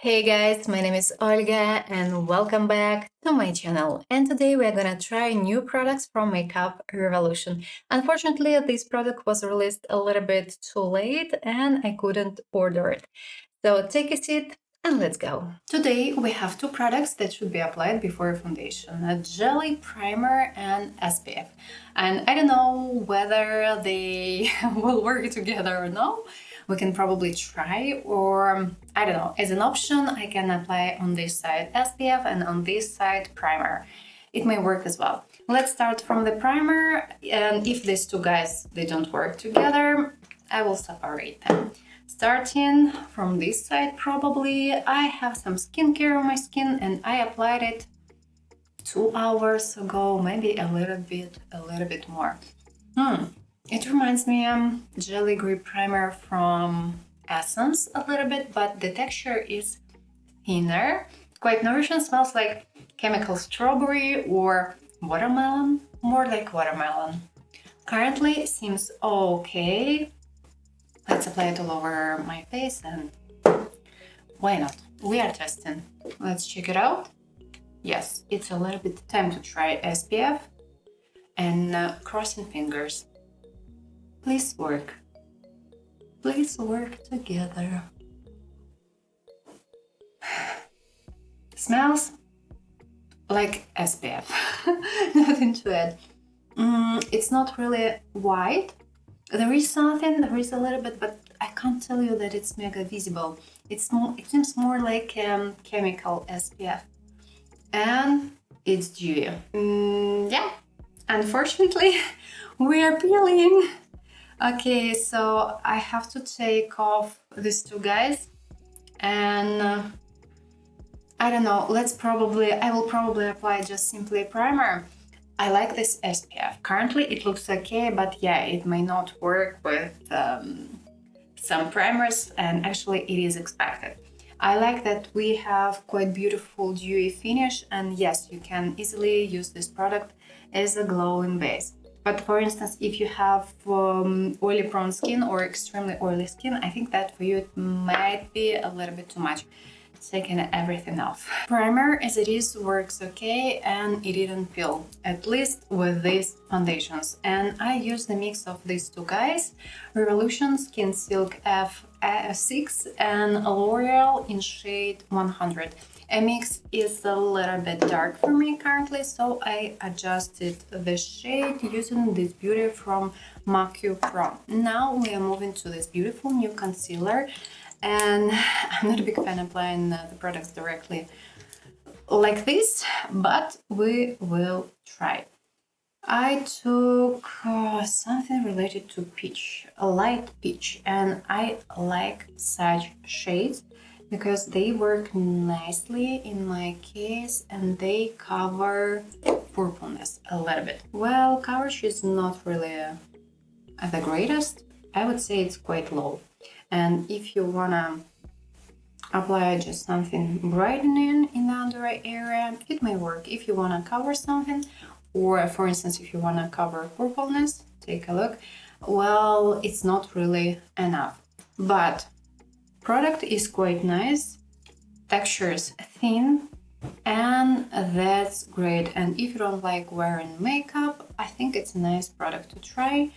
Hey guys, my name is Olga and welcome back to my channel. And today we are gonna try new products from Makeup Revolution. Unfortunately, this product was released a little bit too late and I couldn't order it. So take a seat and let's go. Today we have two products that should be applied before foundation, a jelly primer and SPF. And I don't know whether they will work together or no. We can probably try, or I don't know, as an option I can apply on this side SPF and on this side primer. It may work as well. Let's start from the primer, and if these two guys they don't work together, I will separate them. Starting from this side, probably I have some skincare on my skin and I applied it 2 hours ago, maybe a little bit more. It reminds me Jelly Grip Primer from Essence a little bit, but the texture is thinner. Quite nourishing, smells like chemical strawberry or watermelon, more like watermelon. Currently seems okay. Let's apply it all over my face and why not? We are testing. Let's check it out. Yes, it's a little bit time to try SPF and crossing fingers. Please work. Please work together. Smells like SPF. Nothing to add. It's not really white. There is a little bit, but I can't tell you that it's mega visible. It seems more like chemical SPF. And it's dewy. Yeah, unfortunately, we are peeling. Okay, so I have to take off these two guys and I don't know, I will probably apply just simply primer. I like this SPF. Currently it looks okay, but yeah, it may not work with some primers and actually it is expected. I like that we have quite beautiful dewy finish and yes, you can easily use this product as a glowing base. But for instance, if you have oily prone skin or extremely oily skin, I think that for you it might be a little bit too much. Taking everything off. Primer as it is works okay and it didn't peel, at least with these foundations. And I use the mix of these two guys, Revolution Skin Silk F6 and L'Oreal in shade 100. A mix is a little bit dark for me currently, so I adjusted the shade using this beauty from Macu Pro. Now we are moving to this beautiful new concealer. And I'm not a big fan of applying the products directly like this, but we will try. I took something related to peach, a light peach, and I like such shades because they work nicely in my case and they cover purpleness a little bit. Well, coverage is not really the greatest. I would say it's quite low. And if you wanna apply just something brightening in the under eye area, it may work. If you wanna cover something, or for instance, if you wanna cover purpleness, take a look. Well, it's not really enough. But product is quite nice, texture is thin, and that's great. And if you don't like wearing makeup, I think it's a nice product to try.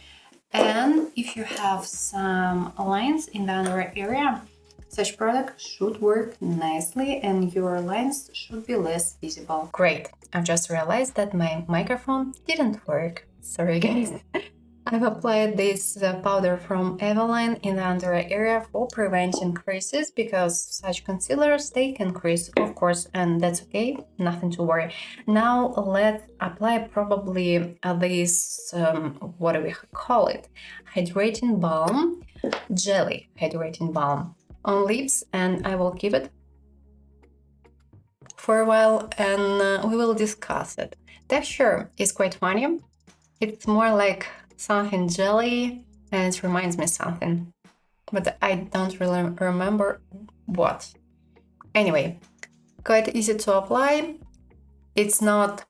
And if you have some lines in the under eye area, such product should work nicely and your lines should be less visible. Great, I've just realized that my microphone didn't work. Sorry guys. I've applied this powder from Eveline in the under eye area for preventing creases because such concealers, they can crease, of course, and that's okay, nothing to worry. Now let's apply probably this, what do we call it? Hydrating balm, jelly hydrating balm on lips, and I will keep it for a while and we will discuss it. Texture is quite funny. It's more like something jelly and it reminds me something, but I don't really remember what. Anyway, quite easy to apply. It's not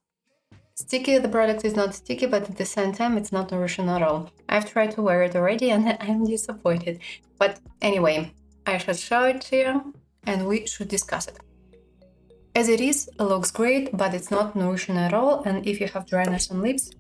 sticky, the product is not sticky, but at the same time it's not nourishing at all. I've tried to wear it already and I'm disappointed. But anyway, I should show it to you. and we should discuss it. As it is, it looks great, but it's not nourishing at all, and if you have dryness on lips,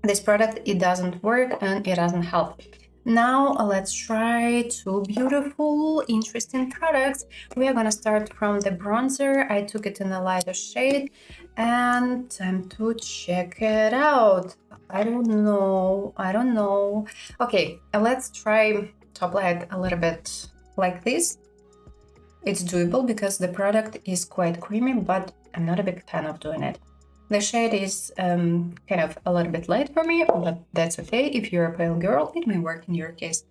this product, it doesn't work and it doesn't help. Now let's try two beautiful, interesting products. We are gonna start from the bronzer. I took it in a lighter shade and time to check it out. I don't know. Okay, let's try to apply it a little bit like this. It's doable because the product is quite creamy, but I'm not a big fan of doing it. The shade is kind of a little bit light for me, but that's okay. If you're a pale girl, it may work in your case.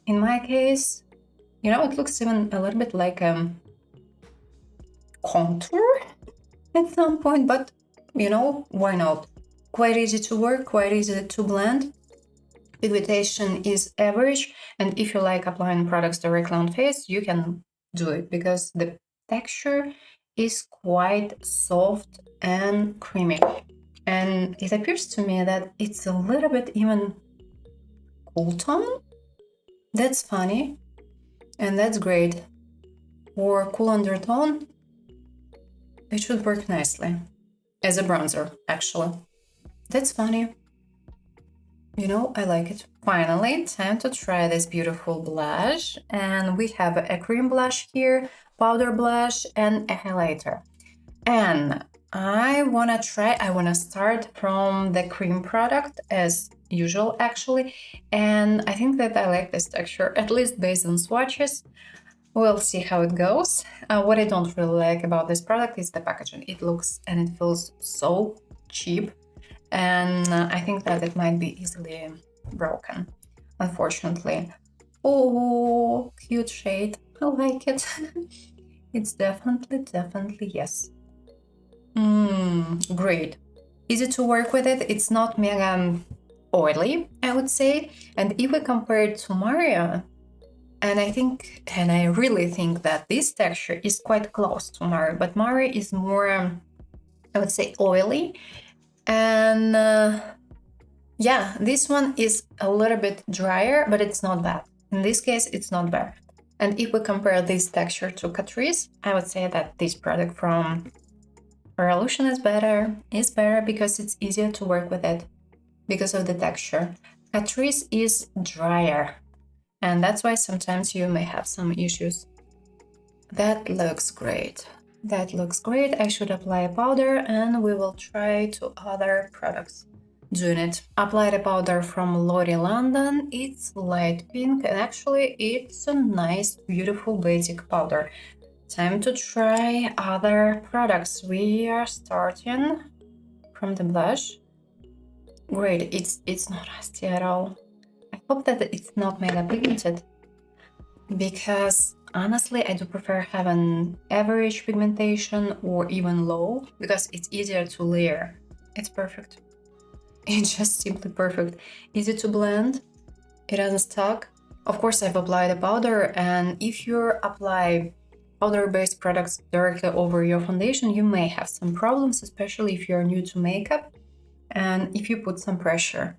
In my case, you know, it looks even a little bit like contour at some point, but you know, why not? Quite easy to work, quite easy to blend. Pigmentation is average, and if you like applying products directly on face, you can do it because the texture is quite soft and creamy. And it appears to me that it's a little bit even cool tone. That's funny, and that's great. For cool undertone, it should work nicely. As a bronzer, actually. That's funny. You know, I like it. Finally, time to try this beautiful blush. And we have a cream blush here, powder blush, and a highlighter. And I wanna start from the cream product as usual, actually. And I think that I like this texture, at least based on swatches. We'll see how it goes. What I don't really like about this product is the packaging. It looks and it feels so cheap. And I think that it might be easily broken, unfortunately. Oh, cute shade. I like it. It's definitely yes. Great. Easy to work with it. It's not mega oily, I would say. And if we compare it to Mario, and I really think that this texture is quite close to Mario, but Mario is more, I would say, oily. And yeah, this one is a little bit drier, but it's not bad. In this case, it's not bad. And if we compare this texture to Catrice, I would say that this product from Revolution is better because it's easier to work with it because of the texture. Catrice is drier, and that's why sometimes you may have some issues. That looks great. I should apply a powder and we will try two other products doing it. Apply the powder from Lori London. It's light pink and actually it's a nice, beautiful basic powder. Time to try other products. We are starting from the blush. Great, it's not rusty at all. I hope that it's not mega pigmented because honestly, I do prefer having average pigmentation or even low because it's easier to layer. It's perfect. It's just simply perfect. Easy to blend. It doesn't stuck. Of course, I've applied a powder, and if you apply powder-based products directly over your foundation, you may have some problems, especially if you're new to makeup and if you put some pressure.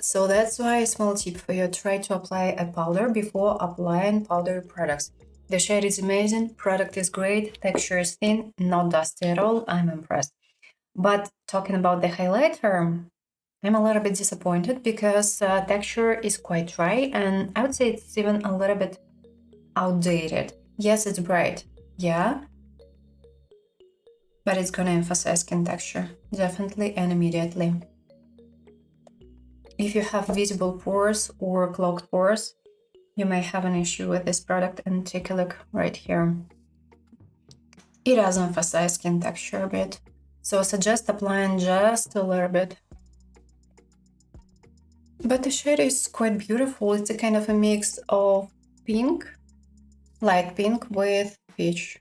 So that's why a small tip for you, try to apply a powder before applying powder products. The shade is amazing, product is great, texture is thin, not dusty at all, I'm impressed. But talking about the highlighter, I'm a little bit disappointed because texture is quite dry and I would say it's even a little bit outdated. Yes, it's bright, yeah, but it's gonna emphasize skin texture, definitely and immediately. If you have visible pores or clogged pores, you may have an issue with this product, and take a look right here. It does emphasize skin texture a bit, so I suggest applying just a little bit. But the shade is quite beautiful. It's a kind of a mix of pink, light pink with peach.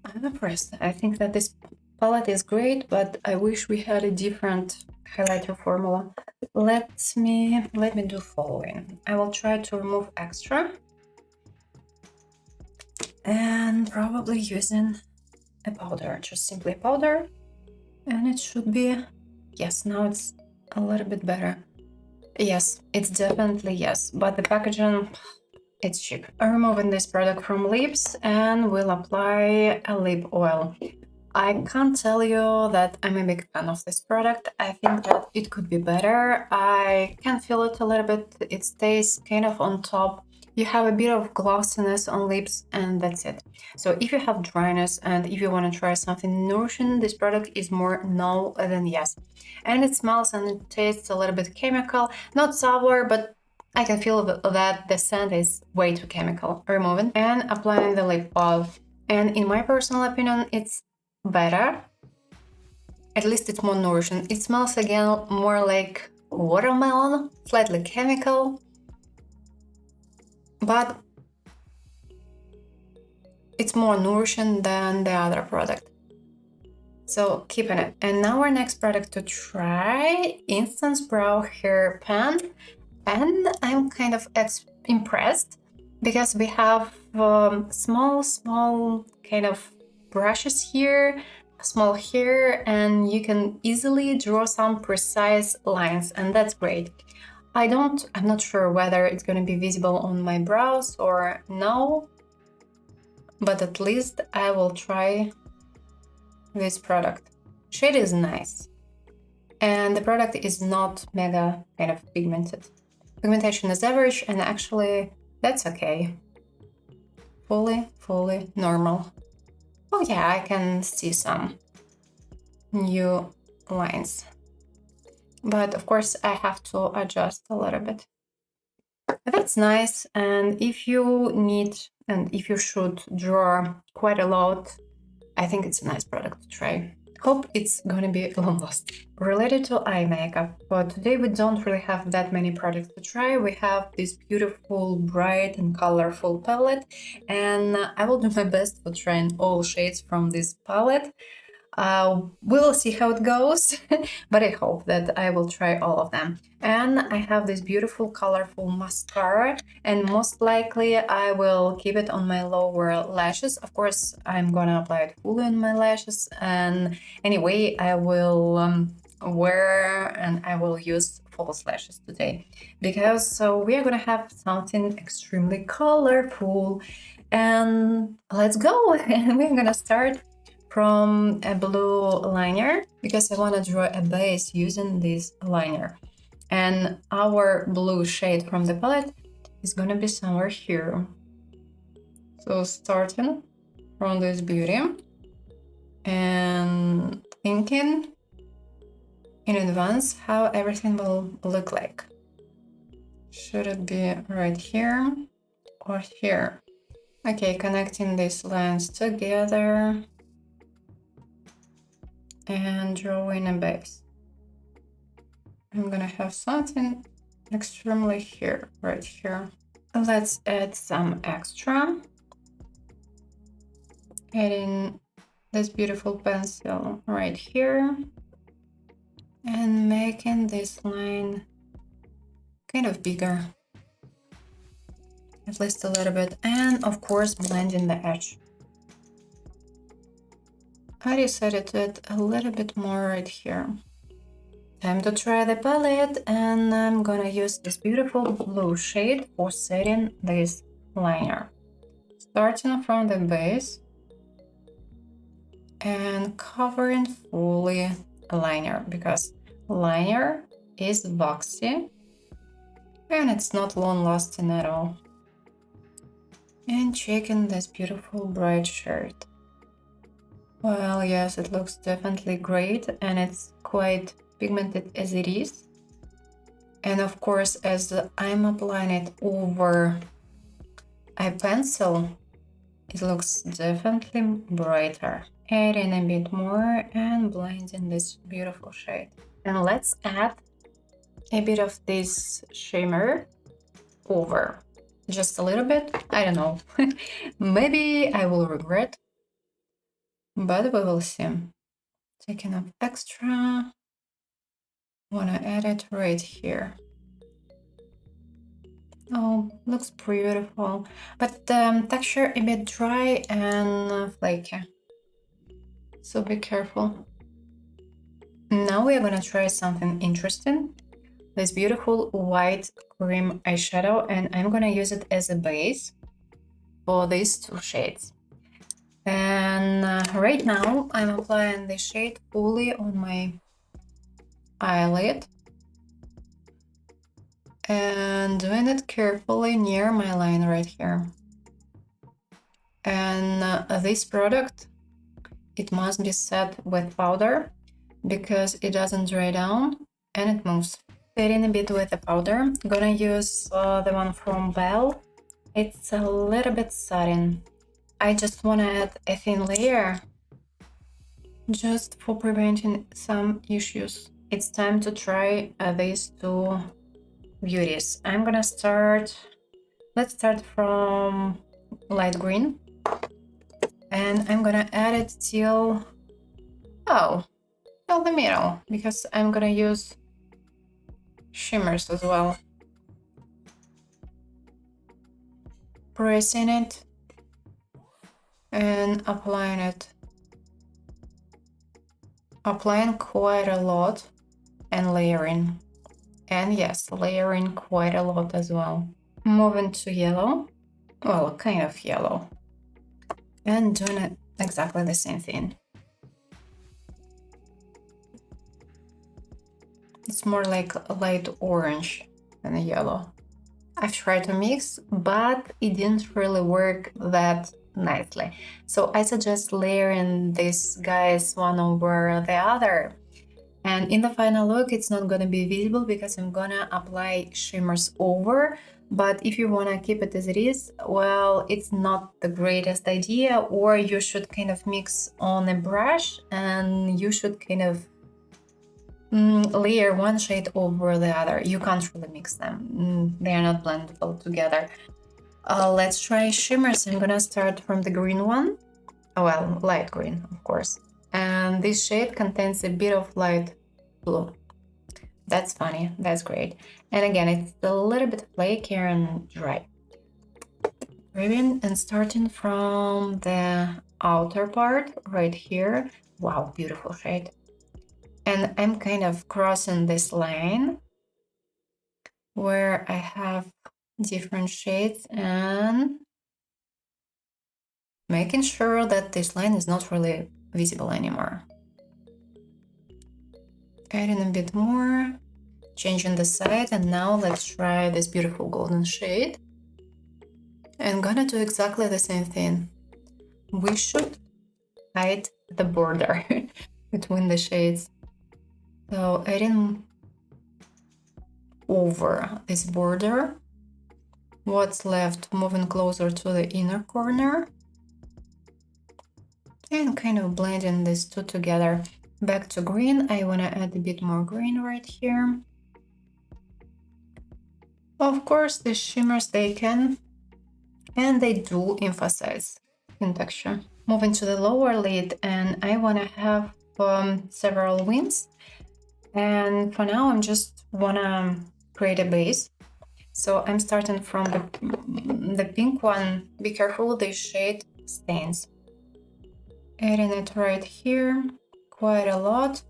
I'm impressed. I think that this palette is great, but I wish we had a different highlighter formula. Let me do following. I will try to remove extra and probably using a powder, just simply a powder, and it should be, yes, now it's a little bit better. Yes, it's definitely yes, but the packaging, It's cheap. I'm removing this product from lips and will apply a lip oil. I can't tell you that I'm a big fan of this product. I think that it could be better. I can feel it a little bit. It stays kind of on top. You have a bit of glossiness on lips and that's it. So if you have dryness and if you want to try something nourishing, this product is more no than yes. And it smells and it tastes a little bit chemical. Not sour, but I can feel that the scent is way too chemical. Removing and applying the lip oil. And in my personal opinion, it's better. At least it's more nourishing. It smells again more like watermelon, slightly chemical, but it's more nourishing than the other product. So keeping it. And now our next product to try, Instant Brow Hair Pen. And I'm kind of impressed because we have small kind of brushes here, small hair, and you can easily draw some precise lines, and that's great. I'm not sure whether it's going to be visible on my brows or no, but at least I will try this product. Shade is nice, and the product is not mega kind of pigmented. Pigmentation is average, and actually that's okay. Fully normal. Oh yeah, I can see some new lines. But of course I have to adjust a little bit. That's nice, and if you need and if you should draw quite a lot, I think it's a nice product to try. Hope it's gonna be long lasting. Related to eye makeup, but today we don't really have that many products to try. We have this beautiful, bright and colorful palette, and I will do my best for trying all shades from this palette. We'll see how it goes, but I hope that I will try all of them. And I have this beautiful colorful mascara, and most likely I will keep it on my lower lashes. Of course, I'm gonna apply it fully on my lashes, and anyway, I will wear and I will use false lashes today, because we are gonna have something extremely colorful. And let's go. And we're gonna start from a blue liner because I want to draw a base using this liner. And our blue shade from the palette is going to be somewhere here. So starting from this beauty and thinking in advance how everything will look like. Should it be right here or here? Okay, connecting these lines together and drawing a base. I'm gonna have something extremely here, right here. Let's add some extra. Adding this beautiful pencil right here and making this line kind of bigger, at least a little bit, and of course blending the edge. I decided to add a little bit more right here. Time to try the palette, and I'm gonna use this beautiful blue shade for setting this liner. Starting from the base and covering fully a liner, because liner is waxy and it's not long lasting at all. And checking this beautiful bright shade. Well, yes, it looks definitely great, and it's quite pigmented as it is. And of course, as I'm applying it over a pencil, it looks definitely brighter. Adding a bit more and blending this beautiful shade. And let's add a bit of this shimmer over. Just a little bit, I don't know. Maybe I will regret, but we will see. Taking up extra. Wanna add it right here. Oh, looks beautiful, but texture a bit dry and flaky, so be careful. Now we are gonna try something interesting. this beautiful white cream eyeshadow, and I'm gonna use it as a base for these two shades. And right now I'm applying the shade fully on my eyelid and doing it carefully near my line right here. And this product, it must be set with powder because it doesn't dry down and it moves. Setting a bit with the powder. I'm gonna use the one from Belle. It's a little bit satin. I just want to add a thin layer just for preventing some issues. It's time to try these two beauties. I'm gonna start, let's start from light green, and I'm gonna add it till the middle, because I'm gonna use shimmers as well. Pressing it and applying it. Applying quite a lot and layering. And yes, layering quite a lot as well. Moving to yellow, well, kind of yellow. And doing it exactly the same thing. It's more like a light orange than a yellow. I've tried to mix, but it didn't really work that nicely. So I suggest layering these guys one over the other. And in the final look, it's not gonna be visible because I'm gonna apply shimmers over. But if you wanna keep it as it is, well, it's not the greatest idea, or you should kind of mix on a brush and you should kind of layer one shade over the other. You can't really mix them. They are not blendable together. Let's try shimmers. I'm gonna start from the green one. Well, light green, of course. And this shade contains a bit of light blue. That's funny, that's great. And again, it's a little bit flaky and dry. Ribbon, and starting from the outer part right here. Wow, beautiful shade. And I'm kind of crossing this line where I have different shades and making sure that this line is not really visible anymore. Adding a bit more, changing the side, and now let's try this beautiful golden shade. I'm gonna do exactly the same thing. We should hide the border between the shades. So adding over this border, what's left, moving closer to the inner corner, and kind of blending these two together. Back to green, I want to add a bit more green right here. Of course, the shimmers, they can and they do emphasize in texture. Moving to the lower lid, and I want to have several wings. And for now, I'm just want to create a base. So I'm starting from the pink one. Be careful, this shade stains. Adding it right here, quite a lot.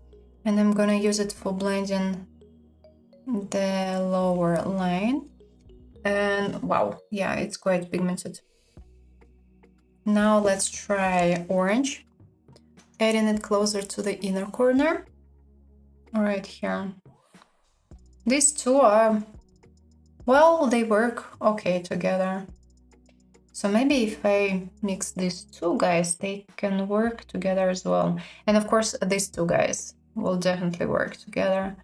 And I'm gonna use it for blending the lower line. And wow, yeah, it's quite pigmented. Now let's try orange. Adding it closer to the inner corner. Right here. These two are, well, they work okay together. So maybe if I mix these two guys, they can work together as well. And of course, these two guys will definitely work together.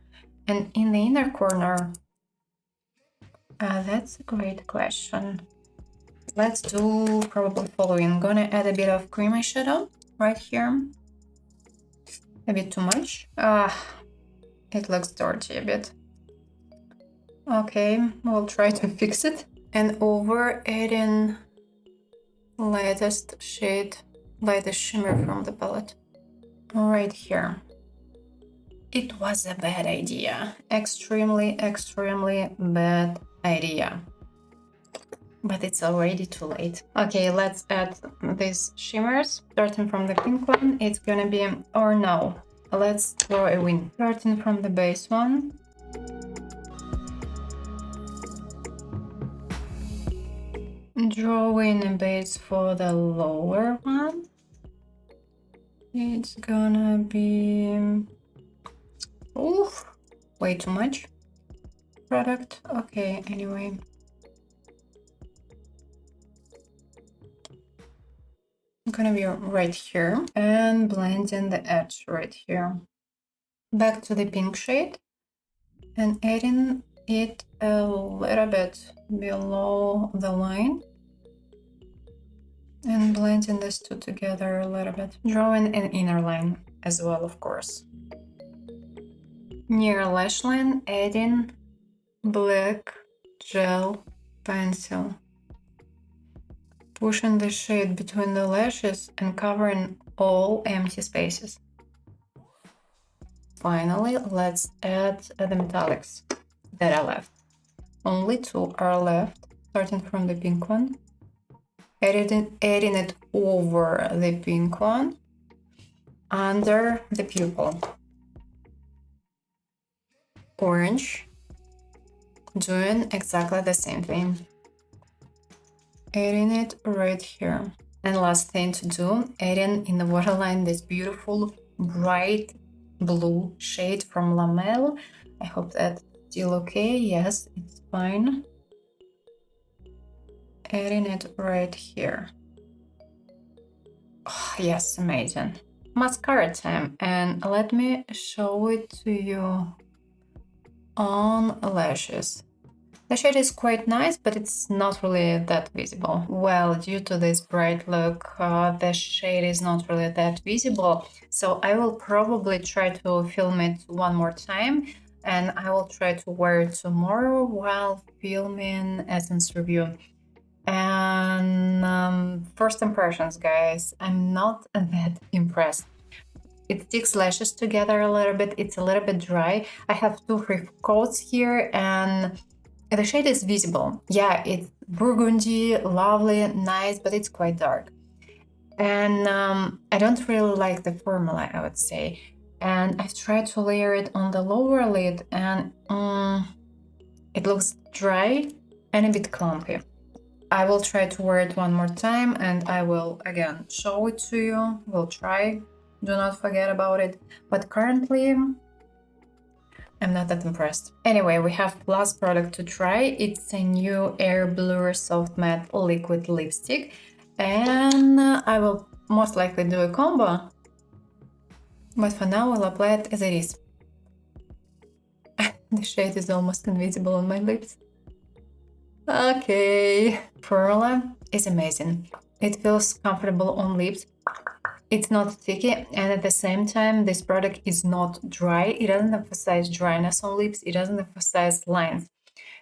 And in the inner corner, that's a great question. Let's do probably following. I'm gonna add a bit of cream eyeshadow right here. A bit too much. It looks dirty a bit. Okay, we'll try to fix it. And over adding lightest shade, lightest shimmer from the palette. Right here. It was a bad idea. Extremely bad idea. But it's already too late. Okay, let's add these shimmers. Starting from the pink one, it's gonna be, or no, let's throw a wing. Starting from the base one. drawing a base for the lower one. It's gonna be oof, way too much product. Okay, anyway. I'm gonna be right here and blending the edge right here. Back to the pink shade and adding it a little bit below the line and blending these two together a little bit. Drawing an inner line as well, of course. Near lash line, adding black gel pencil. Pushing the shade between the lashes and covering all empty spaces. Finally, let's add the metallics that are left. Only two are left, starting from the pink one. Adding it over the pink one, under the pupil. Orange, doing exactly the same thing. Adding it right here. And last thing to do, adding in the waterline this beautiful bright blue shade from Lamel. I hope that's still okay. Yes, it's fine. Adding it right here. Oh, yes, amazing. Mascara time, and let me show it to you on lashes. The shade is quite nice, but it's not really that visible. Well, due to this bright look, the shade is not really that visible. So I will probably try to film it one more time, and I will try to wear it tomorrow while filming Essence review. And first impressions, guys, I'm not that impressed. It sticks lashes together a little bit. It's a little bit dry. I have two free coats here, and the shade is visible. Yeah, it's burgundy, lovely, nice, but it's quite dark. And I don't really like the formula, I would say. And I've tried to layer it on the lower lid, and it looks dry and a bit clumpy. I will try to wear it one more time, and I will again show it to you. We'll try. Do not forget about it. But currently, I'm not that impressed. Anyway, we have last product to try. It's a new Air Blur Soft Matte Liquid Lipstick. And I will most likely do a combo. But for now, I'll apply it as it is. The shade is almost invisible on my lips. Okay. Formula is amazing. It feels comfortable on lips. It's not sticky, and at the same time, this product is not dry. It doesn't emphasize dryness on lips. It doesn't emphasize lines.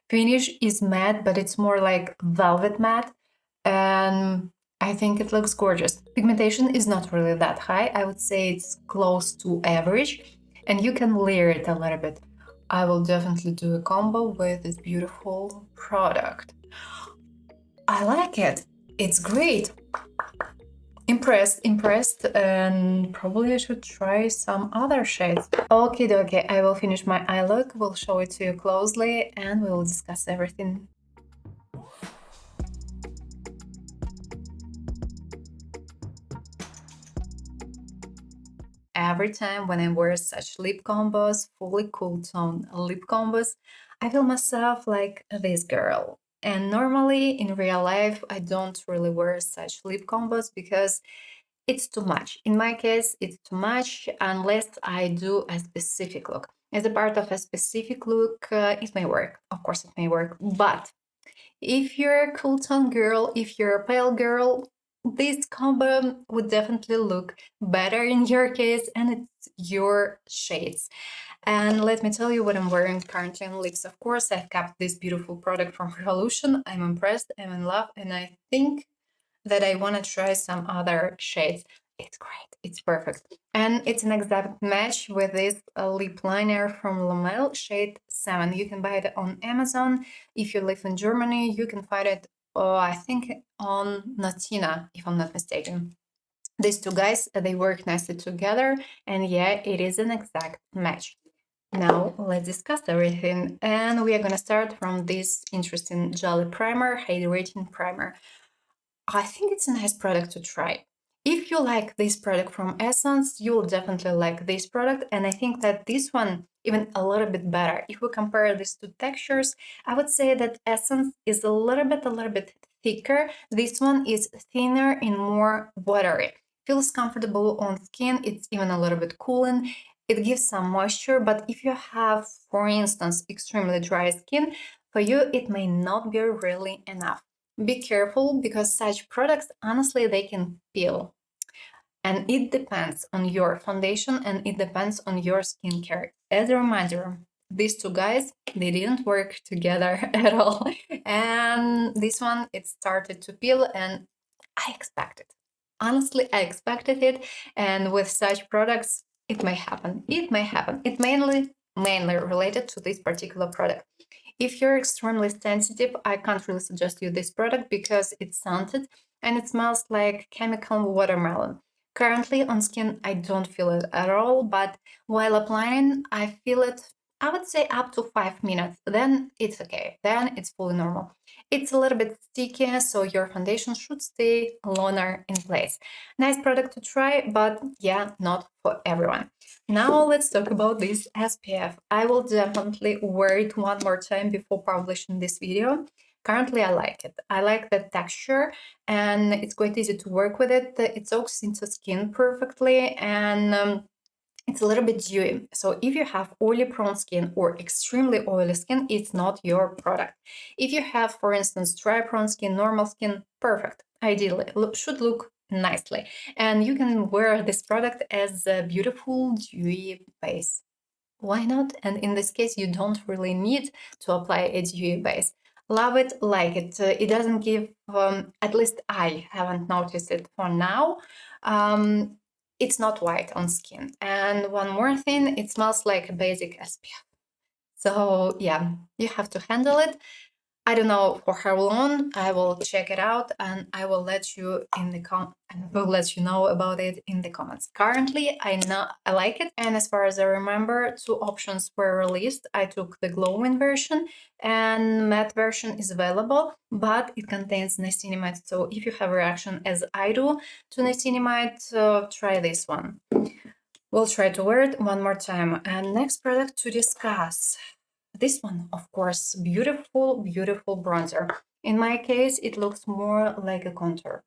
Finish is matte, but it's more like velvet matte, and I think it looks gorgeous. Pigmentation is not really that high. I would say it's close to average, and you can layer it a little bit. I will definitely do a combo with this beautiful product. I like it. It's great. Impressed, and probably I should try some other shades. Okay, I will finish my eye look, we'll show it to you closely, and we will discuss everything. Every time when I wear such lip combos, fully cool tone lip combos, I feel myself like this girl. And normally in real life, I don't really wear such lip combos because it's too much. In my case, it's too much unless I do a specific look. As a part of a specific look, it may work. Of course, it may work. But if you're a cool tone girl, if you're a pale girl, this combo would definitely look better in your case, and it's your shades. And let me tell you what I'm wearing currently on lips. Of course, I've kept this beautiful product from Revolution. I'm impressed, I'm in love, and I think that I want to try some other shades. It's great, it's perfect. And it's an exact match with this lip liner from Lamel, shade 7. You can buy it on Amazon. If you live in Germany, you can find it, I think, on Natina, if I'm not mistaken. These two guys, they work nicely together, and yeah, it is an exact match. Now let's discuss everything, and we are gonna start from this interesting jelly primer, hydrating primer. I think it's a nice product to try. If you like this product from Essence, you'll definitely like this product. And I think that this one even a little bit better. If we compare these two textures, I would say that Essence is a little bit thicker. This one is thinner and more watery. Feels comfortable on skin. It's even a little bit cooling. It gives some moisture, but if you have, for instance, extremely dry skin, for you it may not be really enough. Be careful because such products, honestly, they can peel. And it depends on your foundation and it depends on your skincare. As a reminder, these two guys, they didn't work together at all. And this one, it started to peel and I expected. Honestly, I expected it. And with such products, it may happen. It may happen. It mainly related to this particular product. If you're extremely sensitive, I can't really suggest you this product because it's scented and it smells like chemical watermelon. Currently on skin, I don't feel it at all, but while applying, I feel it, I would say up to 5 minutes. Then it's okay. Then it's fully normal. It's a little bit sticky, so your foundation should stay longer in place. Nice product to try, but yeah, not for everyone. Now let's talk about this SPF. I will definitely wear it one more time before publishing this video. Currently, I like it. I like the texture and it's quite easy to work with it. It soaks into skin perfectly and it's a little bit dewy. So if you have oily prone skin or extremely oily skin, it's not your product. If you have, for instance, dry prone skin, normal skin, perfect. Ideally, should look nicely. And you can wear this product as a beautiful dewy base. Why not? And in this case, you don't really need to apply a dewy base. Love it, like it. It doesn't give, at least I haven't noticed it for now. It's not white on skin. And one more thing, it smells like a basic SPF. So yeah, you have to handle it. I don't know for how long. I will check it out and I will let you know about it in the comments. Currently, I like it, and as far as I remember, two options were released. I took the glowing version, and matte version is available, but it contains niacinamide. So if you have a reaction as I do to niacinamide, try this one. We'll try to wear it one more time. And next product to discuss. This one, of course, beautiful bronzer. In my case, it looks more like a contour.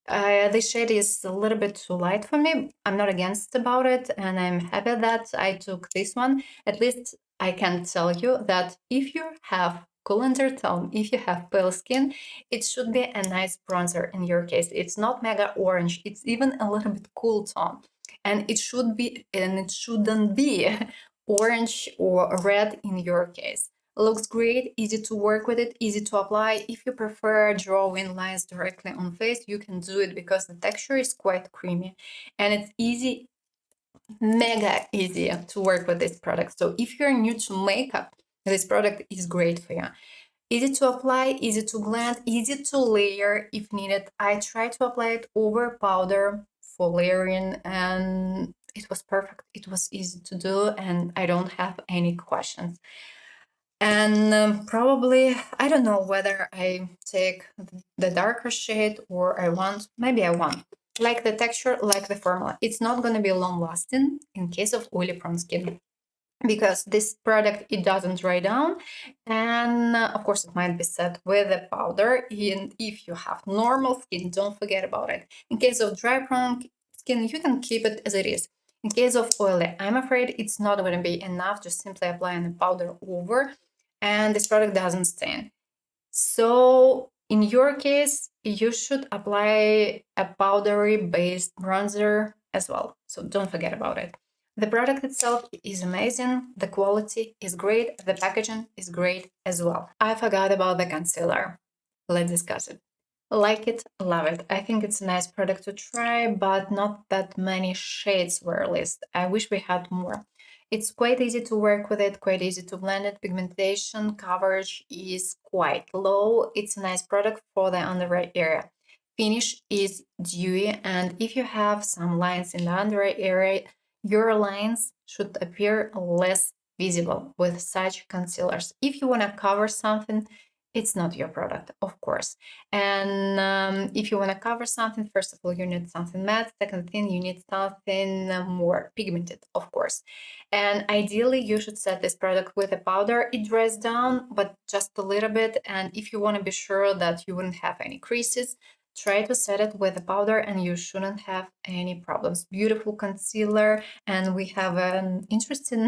This shade is a little bit too light for me. I'm not against about it, and I'm happy that I took this one. At least I can tell you that if you have cool undertone, if you have pale skin, it should be a nice bronzer in your case. It's not mega orange, it's even a little bit cool tone. And it shouldn't be orange or red in your case. Looks great, easy to work with it, easy to apply. If you prefer drawing lines directly on face, you can do it because the texture is quite creamy and it's easy, mega easy to work with this product. So if you're new to makeup, this product is great for you. Easy to apply, easy to blend, easy to layer if needed. I try to apply it over powder for layering and it was perfect. It was easy to do and I don't have any questions. And probably, I don't know whether I take the darker shade or maybe I want. Like the texture, like the formula. It's not going to be long lasting in case of oily prone skin because this product, it doesn't dry down and of course it might be set with a powder. And if you have normal skin, don't forget about it. In case of dry prone skin, you can keep it as it is. In case of oily, I'm afraid it's not going to be enough just simply applying the powder over and this product doesn't stain. So in your case, you should apply a powdery based bronzer as well. So don't forget about it. The product itself is amazing, the quality is great, the packaging is great as well. I forgot about the concealer. Let's discuss it. Like it, love it. I think it's a nice product to try, but not that many shades were released. I wish we had more. It's quite easy to work with it, quite easy to blend it. Pigmentation coverage is quite low. It's a nice product for the under eye area. Finish is dewy, and if you have some lines in the under eye area, your lines should appear less visible with such concealers. If you want to cover something, it's not your product, of course. And if you want to cover something, first of all, you need something matte. Second thing, you need something more pigmented, of course. And ideally, you should set this product with a powder. It dries down, but just a little bit. And if you want to be sure that you wouldn't have any creases, try to set it with a powder and you shouldn't have any problems. Beautiful concealer. And we have an interesting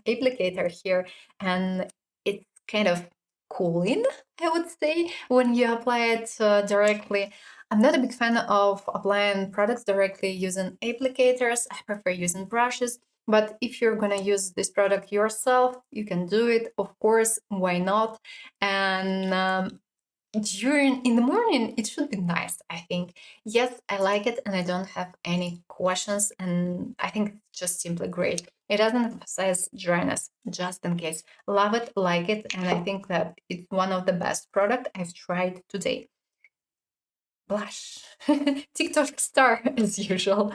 applicator here. And it's kind of cooling, I would say, when you apply it directly. I'm not a big fan of applying products directly using applicators. I prefer using brushes. But if you're gonna use this product yourself, you can do it, of course, why not? And in the morning, it should be nice, I think. Yes, I like it and I don't have any questions, and I think it's just simply great. It doesn't emphasize dryness, just in case. Love it, like it, and I think that it's one of the best product I've tried today. Blush. TikTok star as usual.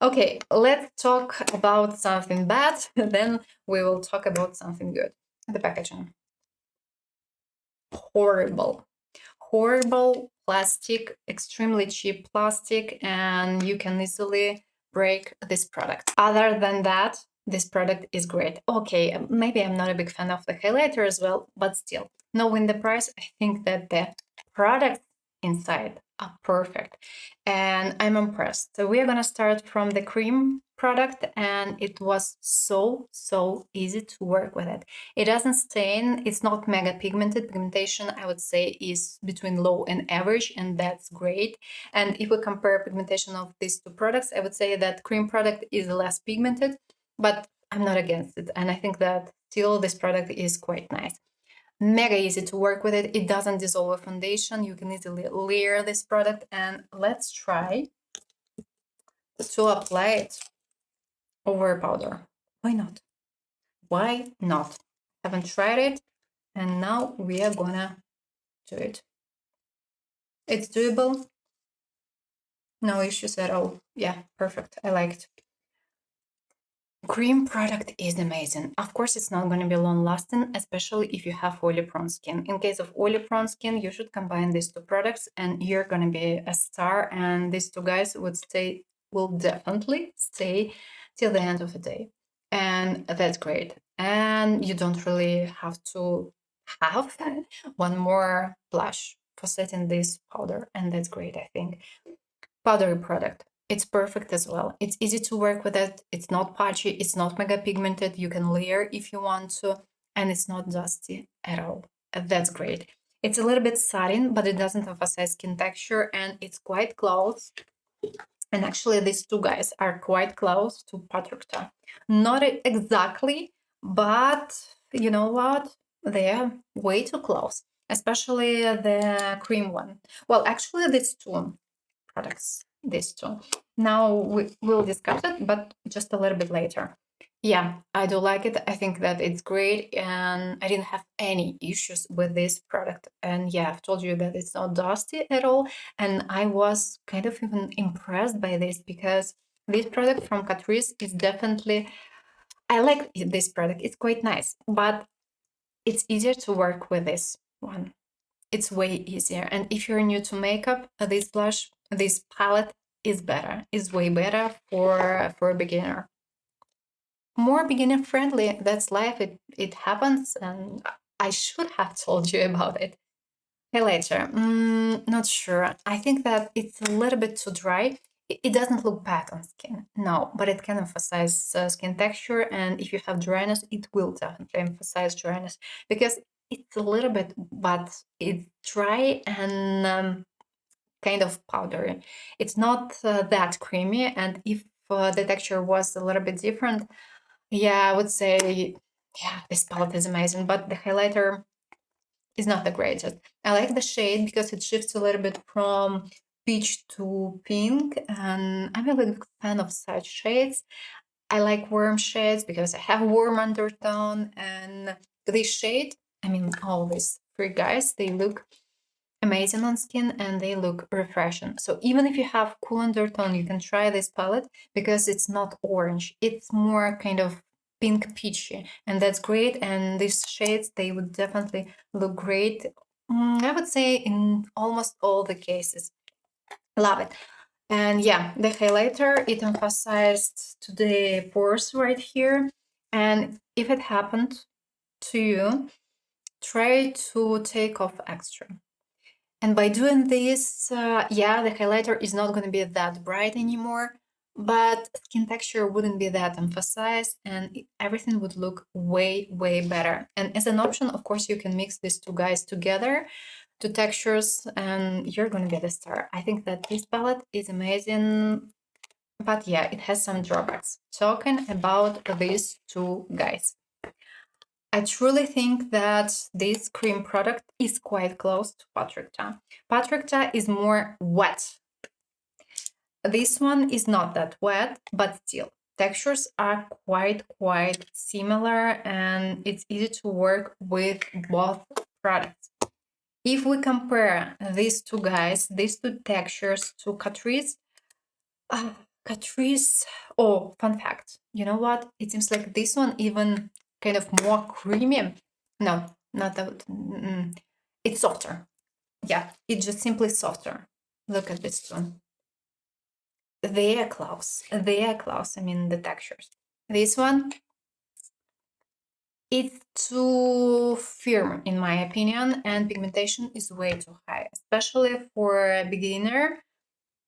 Okay, let's talk about something bad, then we will talk about something good. The packaging. Horrible. Horrible plastic, extremely cheap plastic, and you can easily break this product. Other than that, this product is great. Okay, maybe I'm not a big fan of the highlighter as well, but still, knowing the price, I think that the products inside are perfect and I'm impressed. So we are gonna start from the cream product, and it was so easy to work with it. It doesn't stain, it's not mega pigmented. Pigmentation, I would say, is between low and average, and that's great. And if we compare pigmentation of these two products, I would say that cream product is less pigmented, but I'm not against it. And I think that still this product is quite nice. Mega easy to work with it. It doesn't dissolve a foundation. You can easily layer this product, and let's try to apply it over powder. Why not? Why not? Haven't tried it, and now we are gonna do it. It's doable. No issues at all. Yeah, perfect. I like it. Cream product is amazing. Of course, it's not going to be long lasting, especially if you have oily prone skin. In case of oily prone skin, you should combine these two products and you're going to be a star. And these two guys will definitely stay till the end of the day. And that's great. And you don't really have to have one more blush for setting this powder. And that's great, I think. Powdery product. It's perfect as well. It's easy to work with it. It's not patchy. It's not mega pigmented. You can layer if you want to, and it's not dusty at all. That's great. It's a little bit satin, but it doesn't emphasize skin texture, and it's quite close. And actually, these two guys are quite close to Patricta. Not exactly, but you know what? They're way too close, especially the cream one. Well, actually, these two products, these two. Now we will discuss it, but just a little bit later. Yeah, I do like it. I think that it's great, and I didn't have any issues with this product. And yeah, I've told you that it's not dusty at all, and I was kind of even impressed by this because this product from Catrice is definitely, I like this product. It's quite nice, but it's easier to work with this one. It's way easier. And if you're new to makeup, this palette is better, is way better for a beginner. More beginner friendly. That's life. It happens, and I should have told you about it. Highlighter, not sure. I think that it's a little bit too dry. It doesn't look bad on skin, no, but it can emphasize skin texture, and if you have dryness, it will definitely emphasize dryness because it's a little bit, but it's dry and kind of powdery. It's not that creamy, and if the texture was a little bit different, yeah, I would say, yeah, this palette is amazing, but the highlighter is not the greatest. I like the shade because it shifts a little bit from peach to pink, and I'm a big fan of such shades. I like warm shades because I have warm undertone, and this shade, I mean, all these three guys, they look amazing on skin and they look refreshing. So even if you have cool undertone, you can try this palette because it's not orange. It's more kind of pink peachy, and that's great. And these shades, they would definitely look great I would say in almost all the cases. Love it. And yeah, the highlighter, it emphasized to the pores right here. And if it happened to you, try to take off extra. And by doing this, yeah, the highlighter is not going to be that bright anymore, but skin texture wouldn't be that emphasized, and everything would look way, way better. And as an option, of course, you can mix these two guys together, two textures, and you're going to get a star. I think that this palette is amazing, but yeah, it has some drawbacks. Talking about these two guys, I truly think that this cream product is quite close to Patrickta. Patrickta is more wet. This one is not that wet, but still, textures are quite similar, and it's easy to work with both products. If we compare these two guys, these two textures to Catrice, Catrice, oh, fun fact, you know what? It seems like this one even kind of more creamy. No, not that. It's softer. Yeah, it's just simply softer. Look at this one. They are close. They are close. I mean, the textures. This one, it's too firm, in my opinion, and pigmentation is way too high, especially for a beginner.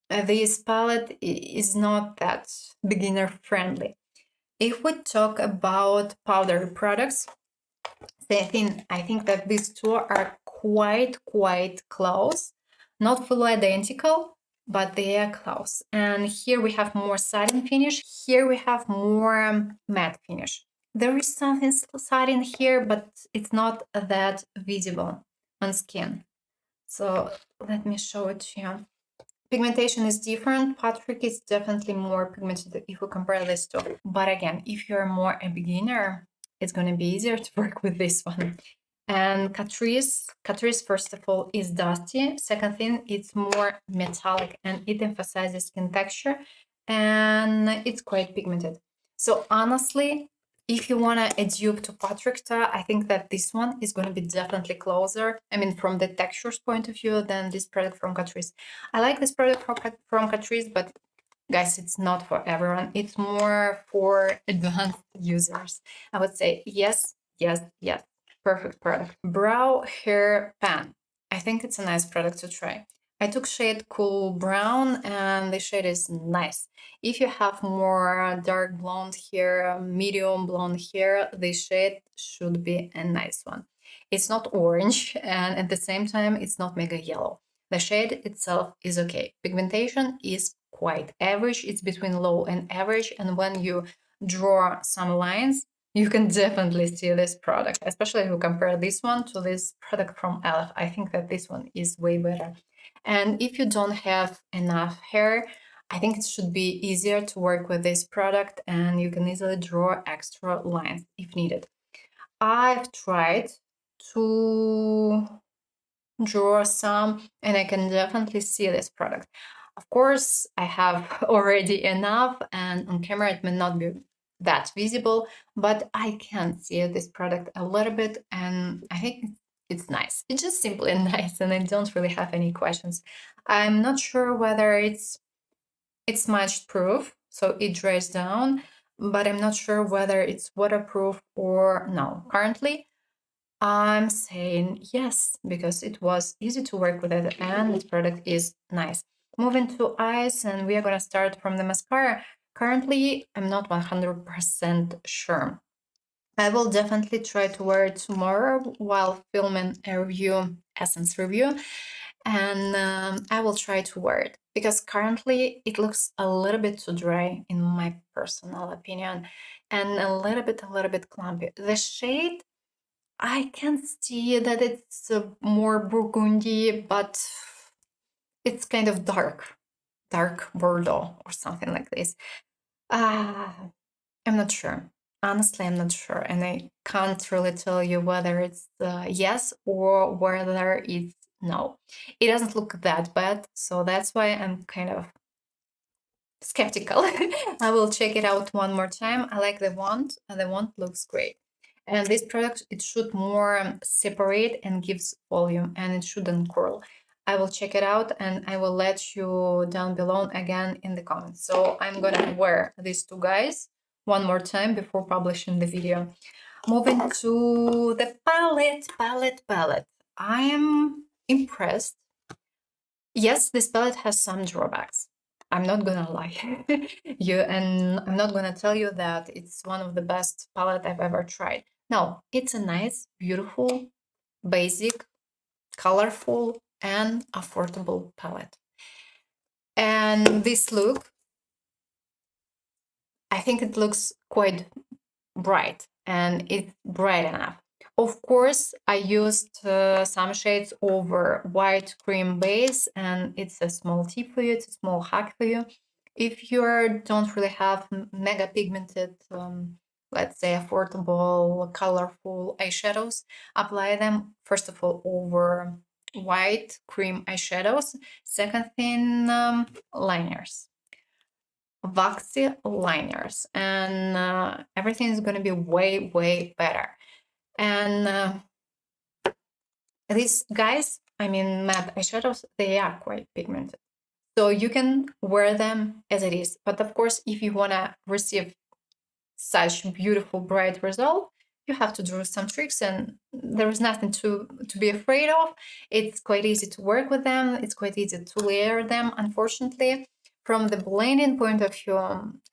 This palette is not that beginner friendly. If we talk about powder products, I think that these two are quite close, not fully identical, but they are close. And here we have more satin finish. Here we have more matte finish. There is something satin here, but it's not that visible on skin. So let me show it to you. Pigmentation is different. Patrick is definitely more pigmented if we compare these two. But again, if you're more a beginner, it's going to be easier to work with this one. And Catrice, first of all, is dusty. Second thing, it's more metallic and it emphasizes skin texture and it's quite pigmented. So honestly, if you want a dupe to Patrickta, I think that this one is going to be definitely closer. I mean, from the textures point of view, than this product from Catrice. I like this product from Catrice, but guys, it's not for everyone. It's more for advanced users. I would say yes. Perfect product. Brow hair pan. I think it's a nice product to try. I took shade Cool Brown and the shade is nice. If you have more dark blonde hair, medium blonde hair, this shade should be a nice one. It's not orange and at the same time it's not mega yellow. The shade itself is okay. Pigmentation is quite average. It's between low and average, and when you draw some lines, you can definitely see this product, especially if you compare this one to this product from e.l.f. I think that this one is way better. And if you don't have enough hair, I think it should be easier to work with this product and you can easily draw extra lines if needed. I've tried to draw some and I can definitely see this product. Of course, I have already enough and on camera it may not be that visible, but I can see this product a little bit and I think it's nice. It's just simply nice and I don't really have any questions. I'm not sure whether it's smudge proof, so it dries down, but I'm not sure whether it's waterproof or no. Currently, I'm saying yes, because it was easy to work with it and this product is nice. Moving to eyes, and we are going to start from the mascara. Currently, I'm not 100% sure. I will definitely try to wear it tomorrow while filming a review, Essence review, and I will try to wear it because currently it looks a little bit too dry in my personal opinion and a little bit clumpy. The shade, I can see that it's more burgundy, but it's kind of dark Bordeaux or something like this. I'm not sure. Honestly, I'm not sure. And I can't really tell you whether it's yes or whether it's no. It doesn't look that bad, so that's why I'm kind of skeptical. I will check it out one more time. I like the wand, and the wand looks great. And this product, it should more separate and gives volume, and it shouldn't curl. I will check it out and I will let you down below again in the comments. So I'm gonna wear these two guys one more time before publishing the video. Moving to the palette. I am impressed. Yes, this palette has some drawbacks. I'm not gonna lie. And I'm not gonna tell you that it's one of the best palette I've ever tried. No, it's a nice, beautiful, basic, colorful, and affordable palette. And this look, I think it looks quite bright, and it's bright enough. Of course, I used some shades over white cream base, and it's a small tip for you, it's a small hack for you. If you don't really have mega pigmented, let's say affordable, colorful eyeshadows, apply them first of all over white cream eyeshadows. Second thing, liners, waxy liners, and everything is going to be way better. And these guys, I mean matte eyeshadows, they are quite pigmented, so you can wear them as it is. But of course, if you want to receive such beautiful bright result, you have to do some tricks, and there is nothing to be afraid of. It's quite easy to work with them, it's quite easy to layer them. Unfortunately, from the blending point of view,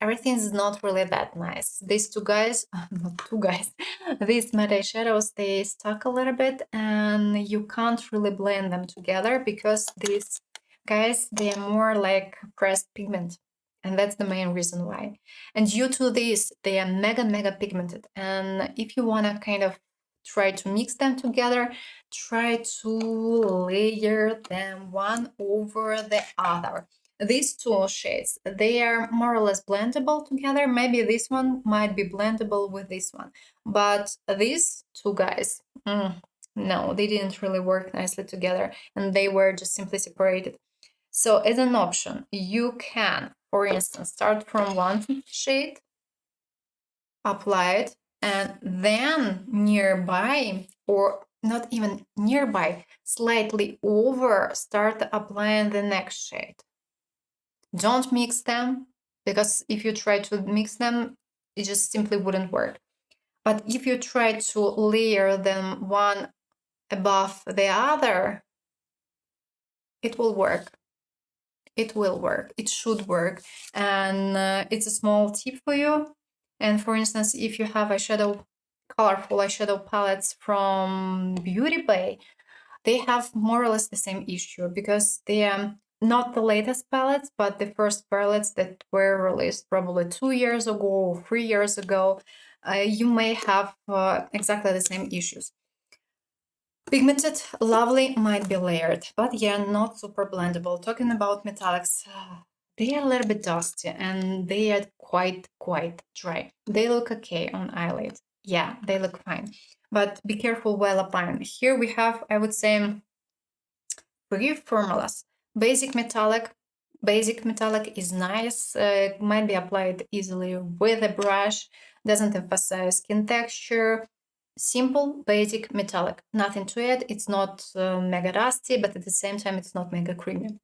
everything is not really that nice. These two guys, not two guys, these matte eyeshadows, they stuck a little bit, and you can't really blend them together because these guys, they are more like pressed pigment, and that's the main reason why. And due to this, they are mega pigmented. And if you want to kind of try to mix them together, try to layer them one over the other. These two shades, they are more or less blendable together. Maybe this one might be blendable with this one, but these two guys, no, they didn't really work nicely together, and they were just simply separated. So as an option, you can, for instance, start from one shade, apply it, and then nearby, or not even nearby, slightly over, start applying the next shade. Don't mix them, because if you try to mix them, it just simply wouldn't work. But if you try to layer them one above the other, it will work. It will work. It should work. And it's a small tip for you. And for instance, if you have colorful eyeshadow palettes from Beauty Bay, they have more or less the same issue, because they are not the latest palettes, but the first palettes that were released probably 2 years ago or 3 years ago. You may have exactly the same issues. Pigmented, lovely, might be layered, but yeah, not super blendable. Talking about metallics, they are a little bit dusty, and they are quite dry. They look okay on eyelid. Yeah, they look fine, but be careful while applying. Here we have, I would say, 3 formulas. Basic metallic is nice, might be applied easily with a brush, doesn't emphasize skin texture. Simple, basic, metallic, nothing to it. It's not mega dusty, but at the same time, it's not mega creamy.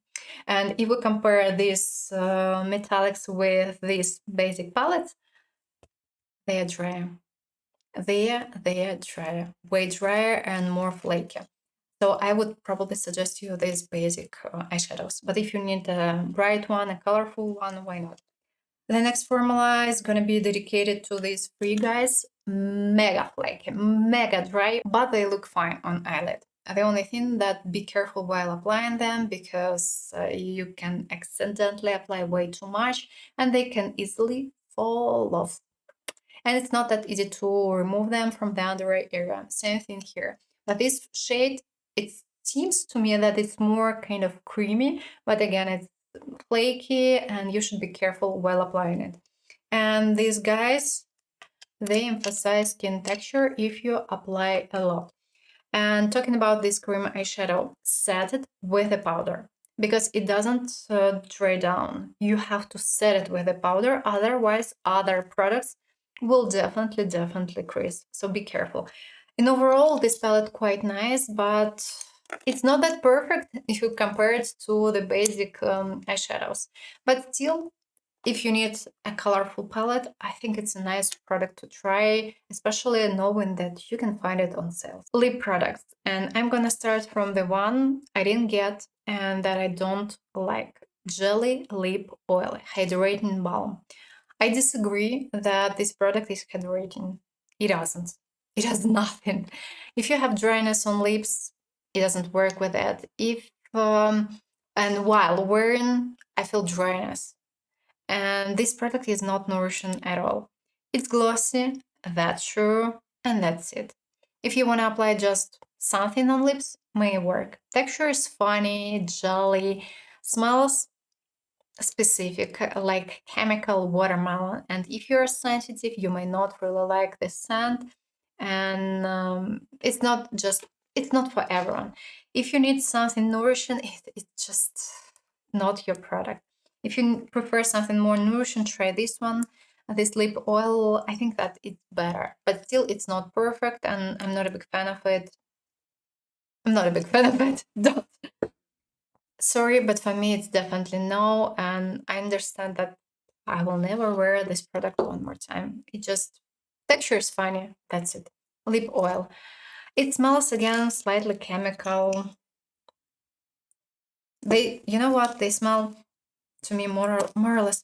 And if we compare these metallics with these basic palettes, they are drier. They are drier, way drier and more flaky. So I would probably suggest you these basic eyeshadows. But if you need a bright one, a colorful one, why not? The next formula is going to be dedicated to these 3 guys. Mega flaky, mega dry, but they look fine on eyelid. The only thing that be careful while applying them, because you can accidentally apply way too much and they can easily fall off. And it's not that easy to remove them from the under eye area. Same thing here. But this shade, it seems to me that it's more kind of creamy, but again, it's flaky, and you should be careful while applying it. And these guys, they emphasize skin texture if you apply a lot. And talking about this cream eyeshadow, set it with a powder, because it doesn't dry down. You have to set it with a powder, otherwise other products will definitely crease. So be careful. And overall, this palette quite nice, but it's not that perfect if you compare it to the basic eyeshadows. But still, if you need a colorful palette, I think it's a nice product to try, especially knowing that you can find it on sale. Lip products, and I'm gonna start from the one I didn't get and that I don't like. Jelly Lip Oil Hydrating Balm. I disagree that this product is hydrating. It doesn't. It does nothing. If you have dryness on lips, it doesn't work with it. And while wearing, I feel dryness. And this product is not nourishing at all. It's glossy, that's true, and that's it. If you want to apply just something on lips, may work. Texture is funny, jelly, smells specific, like chemical watermelon. And if you're sensitive, you may not really like the scent. And it's not for everyone. If you need something nourishing, it's just not your product. If you prefer something more nourishing, try this one. This lip oil, I think that it's better, but still it's not perfect, and I'm not a big fan of it. I'm not a big fan of it. Don't. Sorry, but for me it's definitely no, and I understand that I will never wear this product one more time. It just texture is funny. That's it. Lip oil. It smells again slightly chemical. You know what? They smell to me more or less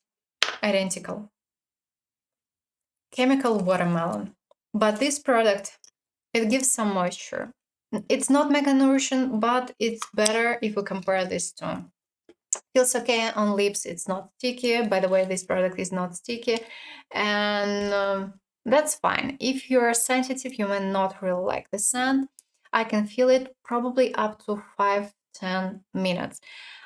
identical. Chemical watermelon. But this product, it gives some moisture. It's not mega nourishing, but it's better if we compare these two. Feels okay on lips. It's not sticky. By the way, this product is not sticky, and that's fine. If you're sensitive, you may not really like the scent. I can feel it probably up to 5-10 minutes.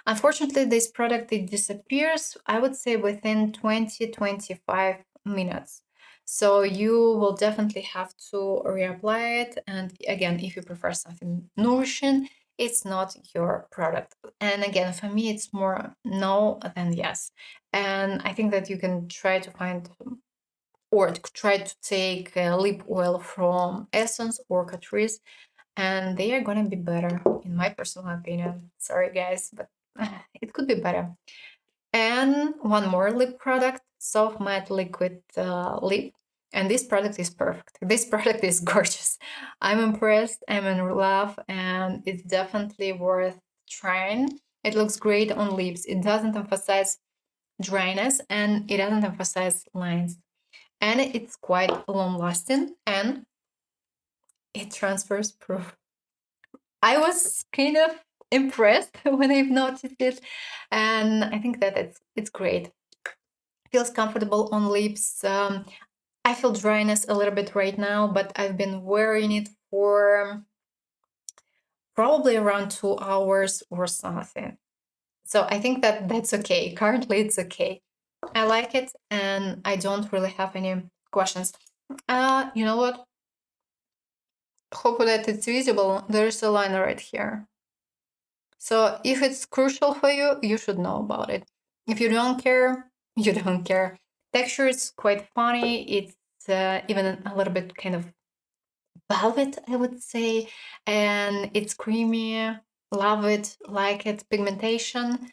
Unfortunately, this product, it disappears, I would say, within 20-25 minutes. So you will definitely have to reapply it. And again, if you prefer something nourishing, it's not your product. And again, for me, it's more no than yes. And I think that you can try to find or try to take lip oil from Essence or Catrice, and they are gonna be better, in my personal opinion. Sorry, guys, but it could be better. And one more lip product, Soft Matte Liquid Lip. And this product is perfect. This product is gorgeous. I'm impressed, I'm in love, and it's definitely worth trying. It looks great on lips. It doesn't emphasize dryness and it doesn't emphasize lines. And it's quite long lasting and it transfers proof. I was kind of impressed when I've noticed it, and I think that it's great. Feels comfortable on lips. I feel dryness a little bit right now, but I've been wearing it for probably around 2 hours or something. So I think that that's okay. Currently, it's okay. I like it, and I don't really have any questions. You know what? Hope that it's visible. There's a liner right here. So if it's crucial for you, you should know about it. If you don't care, you don't care. Texture is quite funny. It's even a little bit kind of velvet, I would say, and it's creamy. Love it, like it. Pigmentation,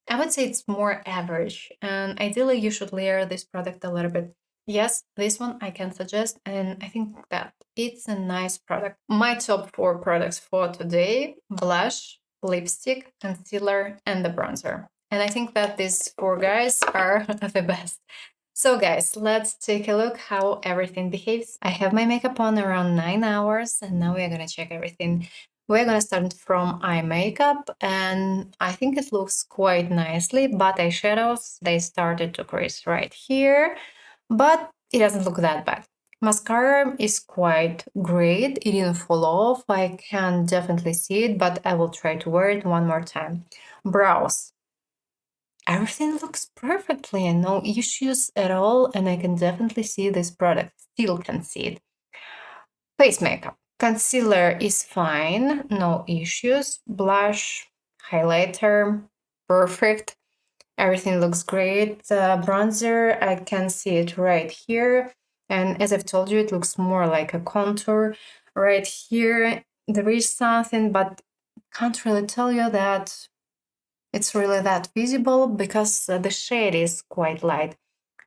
I would say it's more average, and ideally you should layer this product a little bit. Yes, this one I can suggest, and I think that it's a nice product. My top 4 products for today: blush, lipstick, concealer, and the bronzer. And I think that these 4 guys are the best. So guys, let's take a look how everything behaves. I have my makeup on around 9 hours, and now we're gonna check everything. We're gonna start from eye makeup, and I think it looks quite nicely, but eyeshadows, they started to crease right here, but it doesn't look that bad. Mascara is quite great. It didn't fall off. I can definitely see it, but I will try to wear it one more time. Brows. Everything looks perfectly and no issues at all, and I can definitely see this product. Still can see it. Face makeup. Concealer is fine, no issues. Blush, highlighter, perfect. Everything looks great. Bronzer, I can see it right here. And as I've told you, it looks more like a contour. Right here, there is something, but can't really tell you that it's really that visible because the shade is quite light.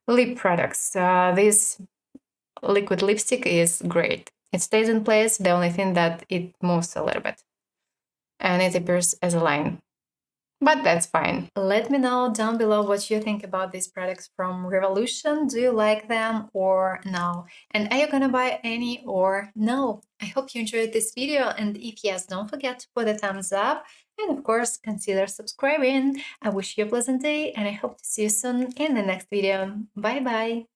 Lip products. This liquid lipstick is great. It stays in place. The only thing that it moves a little bit. And it appears as a line. But that's fine. Let me know down below what you think about these products from Revolution. Do you like them or no? And are you gonna buy any or no? I hope you enjoyed this video, and if yes, don't forget to put a thumbs up and of course consider subscribing. I wish you a pleasant day and I hope to see you soon in the next video. Bye bye!